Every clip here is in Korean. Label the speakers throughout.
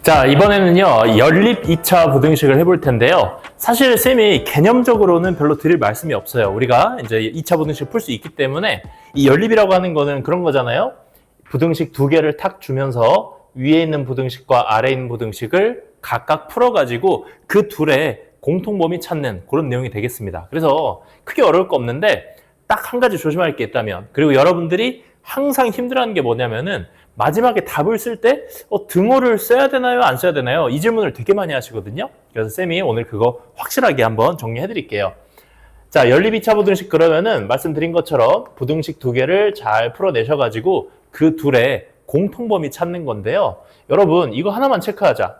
Speaker 1: 자, 이번에는요, 연립 2차 부등식을 해볼 텐데요. 사실 쌤이 개념적으로는 별로 드릴 말씀이 없어요. 우리가 이제 2차 부등식 풀 수 있기 때문에 이 연립이라고 하는 거는 그런 거잖아요. 부등식 두 개를 탁 주면서 위에 있는 부등식과 아래에 있는 부등식을 각각 풀어가지고 그 둘의 공통범위 찾는 그런 내용이 되겠습니다. 그래서 크게 어려울 거 없는데 딱 한 가지 조심할 게 있다면, 그리고 여러분들이 항상 힘들어하는 게 뭐냐면은 마지막에 답을 쓸 때 등호를 써야 되나요? 안 써야 되나요? 이 질문을 되게 많이 하시거든요. 그래서 쌤이 오늘 그거 확실하게 한번 정리해 드릴게요. 자, 연립 2차 부등식 그러면은 말씀드린 것처럼 부등식 두 개를 잘 풀어내셔가지고 그 둘의 공통범위 찾는 건데요. 여러분 이거 하나만 체크하자.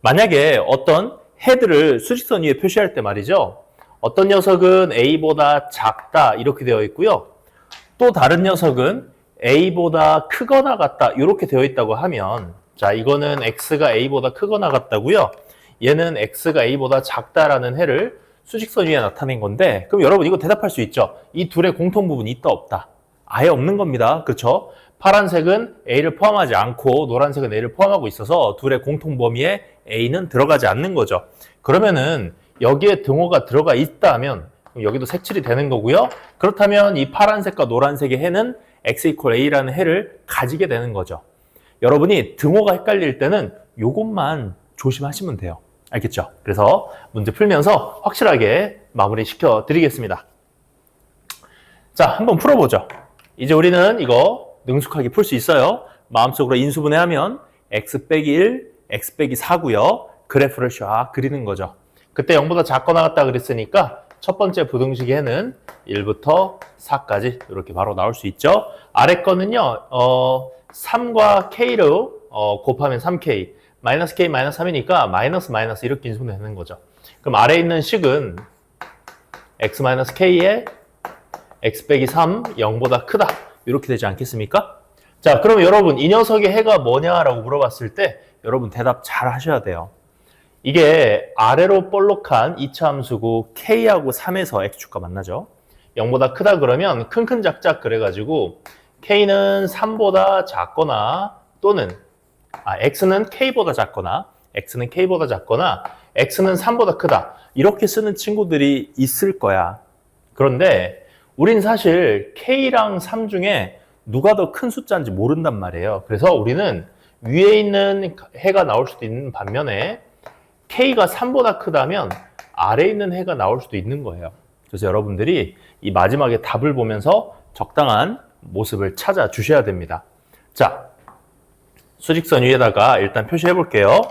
Speaker 1: 만약에 어떤 헤드를 수직선 위에 표시할 때 말이죠. 어떤 녀석은 A보다 작다 이렇게 되어 있고요. 또 다른 녀석은 A보다 크거나 같다 이렇게 되어 있다고 하면, 자, 이거는 X가 A보다 크거나 같다고요. 얘는 X가 A보다 작다라는 해를 수직선 위에 나타낸 건데, 그럼 여러분 이거 대답할 수 있죠? 이 둘의 공통 부분이 있다 없다? 아예 없는 겁니다. 그렇죠? 파란색은 A를 포함하지 않고 노란색은 A를 포함하고 있어서 둘의 공통 범위에 A는 들어가지 않는 거죠. 그러면은 여기에 등호가 들어가 있다면 여기도 색칠이 되는 거고요. 그렇다면 이 파란색과 노란색의 해는 x = a라는 해를 가지게 되는 거죠. 여러분이 등호가 헷갈릴 때는 이것만 조심하시면 돼요. 알겠죠? 그래서 문제 풀면서 확실하게 마무리 시켜 드리겠습니다. 자, 한번 풀어보죠. 이제 우리는 이거 능숙하게 풀 수 있어요. 마음속으로 인수분해하면 x 빼기 1, x 빼기 4고요. 그래프를 쫙 그리는 거죠. 그때 0보다 작거나 같다 그랬으니까 첫 번째 부등식의 해는 1부터 4까지 이렇게 바로 나올 수 있죠. 아래 거는요, 3과 k로 곱하면 3k, 마이너스 k, 마이너스 3이니까 마이너스 마이너스 이렇게 인수분해하는 거죠. 그럼 아래 있는 식은 x 마이너스 k에 x 빼기 3, 0보다 크다 이렇게 되지 않겠습니까? 자, 그럼 여러분 이 녀석의 해가 뭐냐라고 물어봤을 때 여러분 대답 잘 하셔야 돼요. 이게 아래로 볼록한 2차 함수고 k하고 3에서 x축과 만나죠. 0보다 크다 그러면 큰큰 작작 그래가지고 k는 3보다 작거나 또는 x는 k보다 작거나 x는 k보다 작거나 x는 3보다 크다 이렇게 쓰는 친구들이 있을 거야. 그런데 우린 사실 k랑 3 중에 누가 더 큰 숫자인지 모른단 말이에요. 그래서 우리는 위에 있는 해가 나올 수도 있는 반면에 k가 3보다 크다면 아래에 있는 해가 나올 수도 있는 거예요. 그래서 여러분들이 이 마지막에 답을 보면서 적당한 모습을 찾아 주셔야 됩니다. 자, 수직선 위에다가 일단 표시해 볼게요.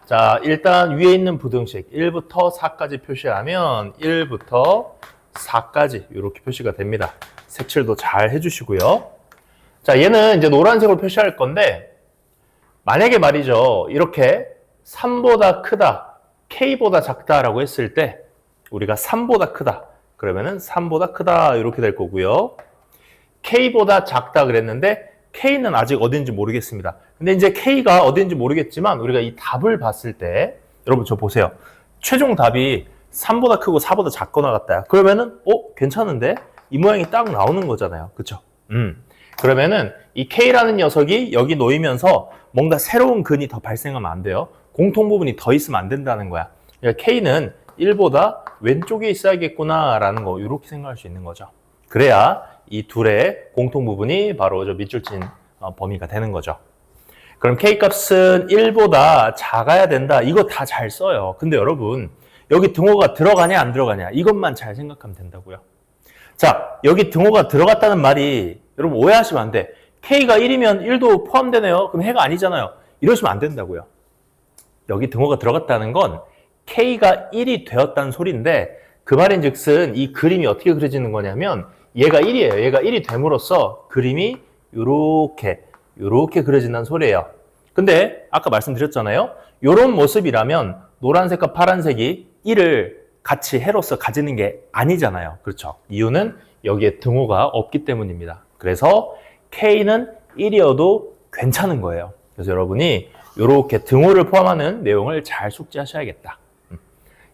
Speaker 1: 자, 일단 위에 있는 부등식 1부터 4까지 표시하면 1부터 4까지 이렇게 표시가 됩니다. 색칠도 잘 해주시고요. 자, 얘는 이제 노란색으로 표시할 건데 만약에 말이죠. 이렇게 3보다 크다, k보다 작다라고 했을 때 우리가 3보다 크다 그러면은 3보다 크다 이렇게 될 거고요. k보다 작다 그랬는데 k는 아직 어딘지 모르겠습니다. 근데 이제 k가 어딘지 모르겠지만 우리가 이 답을 봤을 때 여러분 저 보세요. 최종 답이 3보다 크고 4보다 작거나 같다. 그러면은 괜찮은데? 이 모양이 딱 나오는 거잖아요. 그쵸? 그러면은 이 k라는 녀석이 여기 놓이면서 뭔가 새로운 근이 더 발생하면 안 돼요. 공통 부분이 더 있으면 안 된다는 거야. 그러니까 K는 1보다 왼쪽에 있어야겠구나 라는 거 이렇게 생각할 수 있는 거죠. 그래야 이 둘의 공통 부분이 바로 저 밑줄 친 범위가 되는 거죠. 그럼 K 값은 1보다 작아야 된다. 이거 다 잘 써요. 근데 여러분 여기 등호가 들어가냐 안 들어가냐 이것만 잘 생각하면 된다고요. 자, 여기 등호가 들어갔다는 말이 여러분 오해하시면 안 돼. K가 1이면 1도 포함되네요. 그럼 해가 아니잖아요. 이러시면 안 된다고요. 여기 등호가 들어갔다는 건 K가 1이 되었다는 소리인데 그 말인즉슨 이 그림이 어떻게 그려지는 거냐면 얘가 1이에요. 얘가 1이 됨으로써 그림이 요렇게 그려진다는 소리예요. 근데 아까 말씀드렸잖아요. 요런 모습이라면 노란색과 파란색이 1을 같이 해로서 가지는 게 아니잖아요. 그렇죠? 이유는 여기에 등호가 없기 때문입니다. 그래서 K는 1이어도 괜찮은 거예요. 그래서 여러분이 이렇게 등호를 포함하는 내용을 잘 숙지하셔야겠다.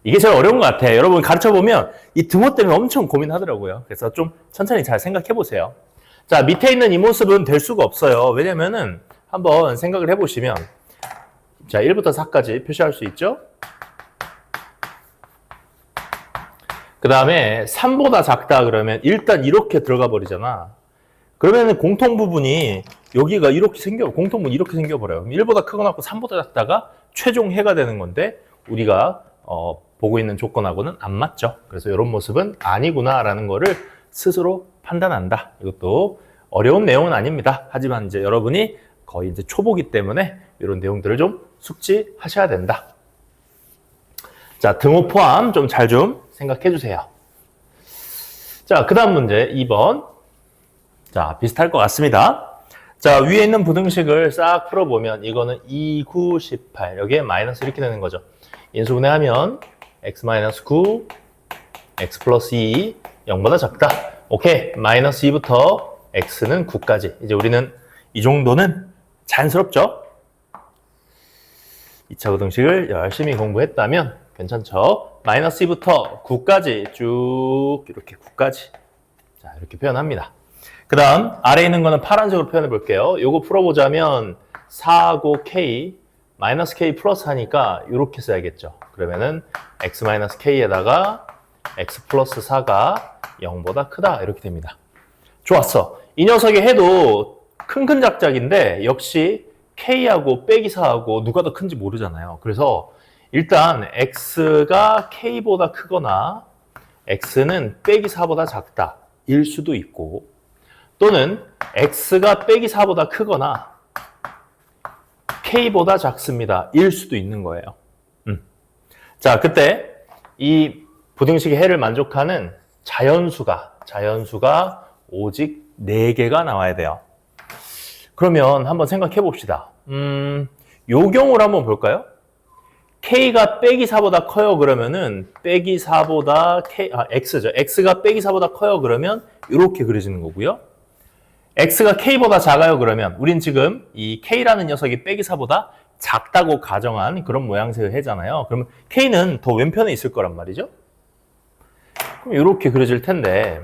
Speaker 1: 이게 제일 어려운 것 같아요. 여러분 가르쳐보면 이 등호 때문에 엄청 고민하더라고요. 그래서 좀 천천히 잘 생각해 보세요. 자, 밑에 있는 이 모습은 될 수가 없어요. 왜냐면은 한번 생각을 해보시면 자, 1부터 4까지 표시할 수 있죠? 그 다음에 3보다 작다 그러면 일단 이렇게 들어가 버리잖아. 그러면 공통 부분이 여기가 이렇게 공통부분이 이렇게 생겨버려요. 1보다 크거나 3보다 작다가 최종 해가 되는 건데 우리가 보고 있는 조건하고는 안 맞죠. 그래서 이런 모습은 아니구나라는 거를 스스로 판단한다. 이것도 어려운 내용은 아닙니다. 하지만 이제 여러분이 거의 이제 초보기 때문에 이런 내용들을 좀 숙지하셔야 된다. 자, 등호 포함 좀 잘 좀 생각해 주세요. 자, 그 다음 문제 2번. 자, 비슷할 것 같습니다. 자, 위에 있는 부등식을 싹 풀어보면 이거는 2, 9, 18 여기에 마이너스 이렇게 되는 거죠. 인수분해하면 x-9, x 플러스 2, 0보다 작다. 오케이, 마이너스 2부터 x는 9까지. 이제 우리는 이 정도는 자연스럽죠? 2차 부등식을 열심히 공부했다면 괜찮죠? 마이너스 2부터 9까지 쭉 이렇게 9까지. 자, 이렇게 표현합니다. 그 다음 아래에 있는 거는 파란색으로 표현해 볼게요. 요거 풀어보자면 4고 k 마이너스 k 플러스 하니까 이렇게 써야겠죠. 그러면은 x 마이너스 k에다가 x 플러스 4가 0보다 크다 이렇게 됩니다. 좋았어. 이 녀석이 해도 큰 작작인데 역시 k하고 빼기 4하고 누가 더 큰지 모르잖아요. 그래서 일단 x가 k보다 크거나 x는 빼기 4보다 작다 일 수도 있고 또는 x가 빼기 4보다 크거나 k보다 작습니다 일 수도 있는 거예요. 자, 그때 이 부등식의 해를 만족하는 자연수가 오직 4개가 나와야 돼요. 그러면 한번 생각해 봅시다. 요 경우를 한번 볼까요? k가 빼기 4보다 커요 그러면은 빼기 4보다 x죠. x가 빼기 4보다 커요 그러면 이렇게 그려지는 거고요. x가 k보다 작아요 그러면 우린 지금 이 k라는 녀석이 빼기 4보다 작다고 가정한 그런 모양새의 해잖아요. 그러면 k는 더 왼편에 있을 거란 말이죠. 그럼 이렇게 그려질 텐데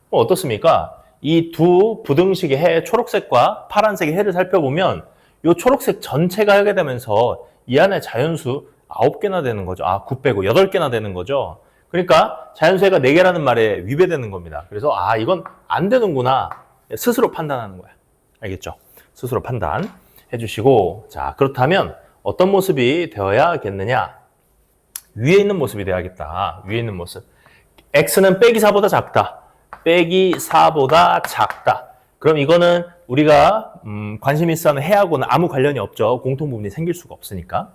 Speaker 1: 어떻습니까? 이 두 부등식의 해, 초록색과 파란색의 해를 살펴보면 이 초록색 전체가 하게 되면서 이 안에 자연수 9개나 되는 거죠. 9 빼고 8개나 되는 거죠. 그러니까 자연수가 4개라는 말에 위배되는 겁니다. 그래서 이건 안 되는구나. 스스로 판단하는 거야. 알겠죠? 스스로 판단해 주시고 자, 그렇다면 어떤 모습이 되어야겠느냐? 위에 있는 모습이 되어야겠다. 위에 있는 모습. x는 빼기 4보다 작다. 빼기 4보다 작다. 그럼 이거는 우리가 관심 있어 하는 해하고는 아무 관련이 없죠. 공통부분이 생길 수가 없으니까.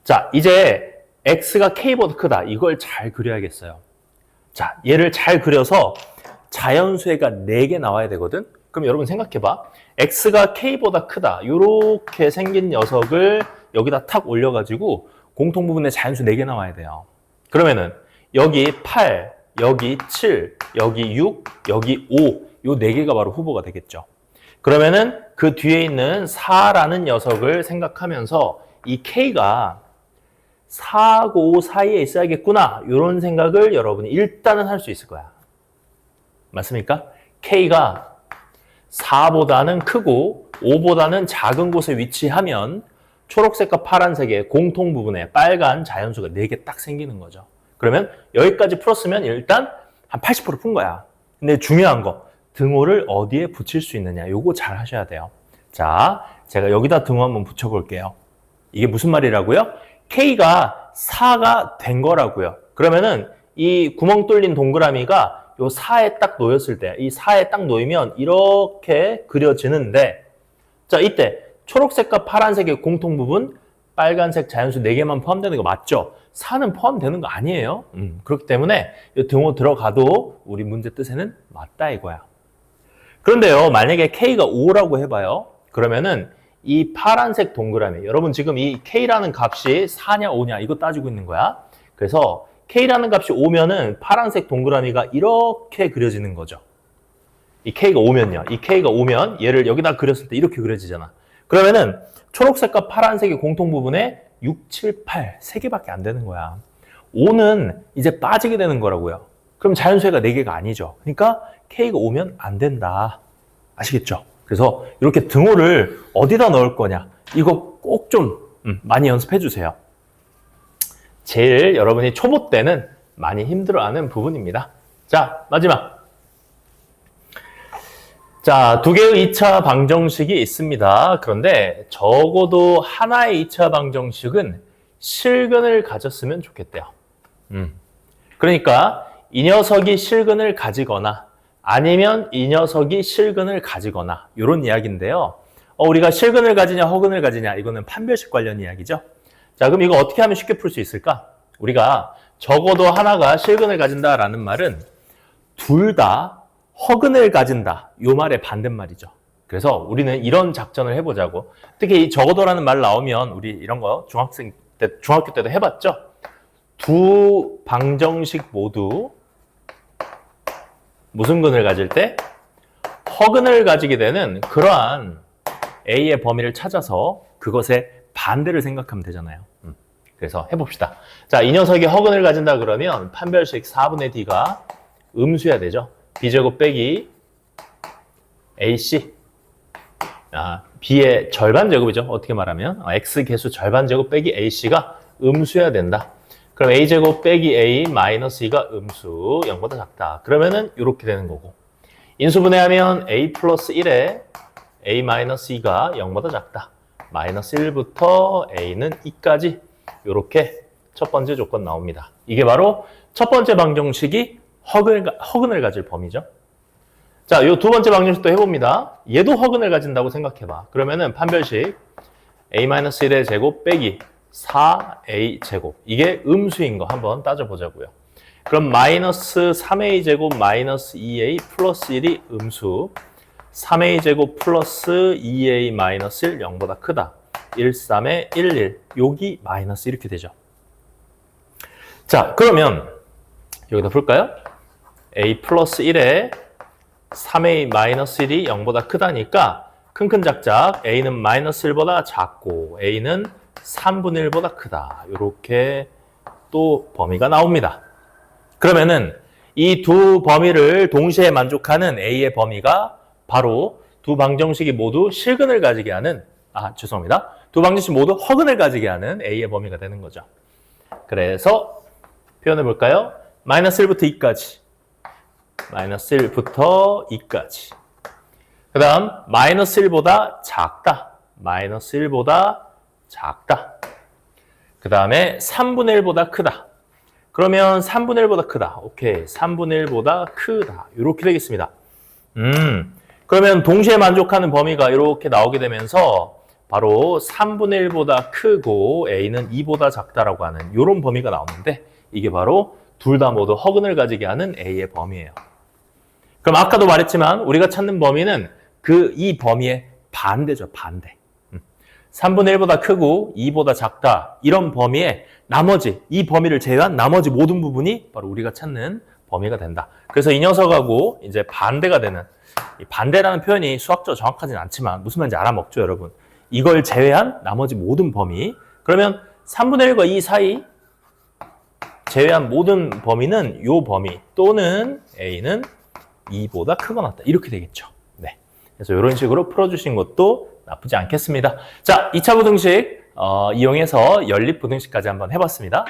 Speaker 1: 자, 이제 x가 k보다 크다. 이걸 잘 그려야겠어요. 자, 얘를 잘 그려서 자연수가 4개 나와야 되거든. 그럼 여러분 생각해봐. x가 k보다 크다. 이렇게 생긴 녀석을 여기다 탁 올려가지고 공통부분에 자연수 4개 나와야 돼요. 그러면은 여기 8, 여기 7, 여기 6, 여기 5 요 4개가 바로 후보가 되겠죠. 그러면은 그 뒤에 있는 4라는 녀석을 생각하면서 이 k가 4하고 5 사이에 있어야겠구나 이런 생각을 여러분이 일단은 할 수 있을 거야. 맞습니까? k가 4보다는 크고 5보다는 작은 곳에 위치하면 초록색과 파란색의 공통 부분에 빨간 자연수가 4개 딱 생기는 거죠. 그러면 여기까지 풀었으면 일단 한 80% 푼 거야. 근데 중요한 거 등호를 어디에 붙일 수 있느냐 요거 잘 하셔야 돼요. 자, 제가 여기다 등호 한번 붙여볼게요. 이게 무슨 말이라고요? k가 4가 된 거라고요. 그러면은 이 구멍 뚫린 동그라미가 요 4에 딱 놓였을 때 이 4에 딱 놓이면 이렇게 그려지는데 자, 이때 초록색과 파란색의 공통 부분 빨간색 자연수 4개만 포함되는 거 맞죠? 4는 포함되는 거 아니에요. 그렇기 때문에 이 등호 들어가도 우리 문제 뜻에는 맞다 이거야. 그런데요, 만약에 k가 5라고 해봐요. 그러면은 이 파란색 동그라미, 여러분 지금 이 k라는 값이 4냐 5냐 이거 따지고 있는 거야. 그래서 k라는 값이 5면은 파란색 동그라미가 이렇게 그려지는 거죠. 이 k가 5면요. 이 k가 5면 얘를 여기다 그렸을 때 이렇게 그려지잖아. 그러면은 초록색과 파란색의 공통 부분에 6, 7, 8 3개밖에 안 되는 거야. 5는 이제 빠지게 되는 거라고요. 그럼 자연수가 4개가 아니죠. 그러니까 k가 5면 안 된다. 아시겠죠? 그래서 이렇게 등호를 어디다 넣을 거냐 이거 꼭 좀 많이 연습해 주세요. 제일 여러분이 초보 때는 많이 힘들어하는 부분입니다. 자, 마지막. 자, 두 개의 2차 방정식이 있습니다. 그런데 적어도 하나의 2차 방정식은 실근을 가졌으면 좋겠대요. 그러니까 이 녀석이 실근을 가지거나 아니면 이 녀석이 실근을 가지거나 이런 이야기인데요. 우리가 실근을 가지냐 허근을 가지냐 이거는 판별식 관련 이야기죠. 자, 그럼 이거 어떻게 하면 쉽게 풀 수 있을까? 우리가 적어도 하나가 실근을 가진다라는 말은 둘 다 허근을 가진다. 이 말의 반대말이죠. 그래서 우리는 이런 작전을 해보자고. 특히 이 적어도라는 말 나오면 우리 이런 거 중학교 때도 해봤죠? 두 방정식 모두 무슨 근을 가질 때? 허근을 가지게 되는 그러한 A의 범위를 찾아서 그것의 반대를 생각하면 되잖아요. 그래서 해봅시다. 자, 이 녀석이 허근을 가진다 그러면 판별식 4분의 D가 음수여야 되죠. B제곱 빼기 AC. B의 절반 제곱이죠. 어떻게 말하면 X 개수 절반 제곱 빼기 AC가 음수여야 된다. 그럼 A제곱 빼기 A 마이너스 2가 음수 0보다 작다. 그러면은 이렇게 되는 거고. 인수분해하면 A 플러스 1에 A 마이너스 2가 0보다 작다. 마이너스 1부터 A는 2까지 이렇게 첫 번째 조건 나옵니다. 이게 바로 첫 번째 방정식이 허근을 가질 범위죠. 자, 요 두 번째 방정식도 해봅니다. 얘도 허근을 가진다고 생각해봐. 그러면은 판별식 A-1의 제곱 빼기 4A 제곱. 이게 음수인 거 한번 따져보자고요. 그럼 마이너스 3A 제곱 마이너스 2A 플러스 1이 음수. 3A 제곱 플러스 2A 마이너스 1 0보다 크다. 1, 3에 1, 1. 여기 마이너스 이렇게 되죠. 자, 그러면 여기다 풀까요? A 플러스 1에 3A 마이너스 1이 0보다 크다니까 큰큰 작작 A는 마이너스 1보다 작고 A는 3분의 1보다 크다. 이렇게 또 범위가 나옵니다. 그러면은 이 두 범위를 동시에 만족하는 A의 범위가 바로 두 방정식이 모두 실근을 가지게 하는 죄송합니다. 두 방정식 모두 허근을 가지게 하는 A의 범위가 되는 거죠. 그래서 표현해 볼까요? 마이너스 1부터 2까지. 마이너스 1부터 2까지. 그 다음 마이너스 1보다 작다. 마이너스 1보다 작다. 그 다음에 3분의 1보다 크다. 그러면 3분의 1보다 크다. 오케이. 3분의 1보다 크다. 이렇게 되겠습니다. 그러면 동시에 만족하는 범위가 이렇게 나오게 되면서 바로 3분의 1보다 크고 A는 2보다 작다라고 하는 이런 범위가 나오는데 이게 바로 둘 다 모두 허근을 가지게 하는 A의 범위예요. 그럼 아까도 말했지만 우리가 찾는 범위는 이 범위의 반대죠. 반대. 3분의 1보다 크고 2보다 작다. 이런 범위의 나머지, 이 범위를 제외한 나머지 모든 부분이 바로 우리가 찾는 범위가 된다. 그래서 이 녀석하고 이제 반대가 되는, 이 반대라는 표현이 수학적으로 정확하진 않지만 무슨 말인지 알아먹죠, 여러분. 이걸 제외한 나머지 모든 범위. 그러면 3분의 1과 2 사이 제외한 모든 범위는 이 범위 또는 A는 2보다 크거나 같다. 이렇게 되겠죠. 네. 그래서 이런 식으로 풀어주신 것도 나쁘지 않겠습니다. 자, 2차 부등식 이용해서 연립 부등식까지 한번 해봤습니다.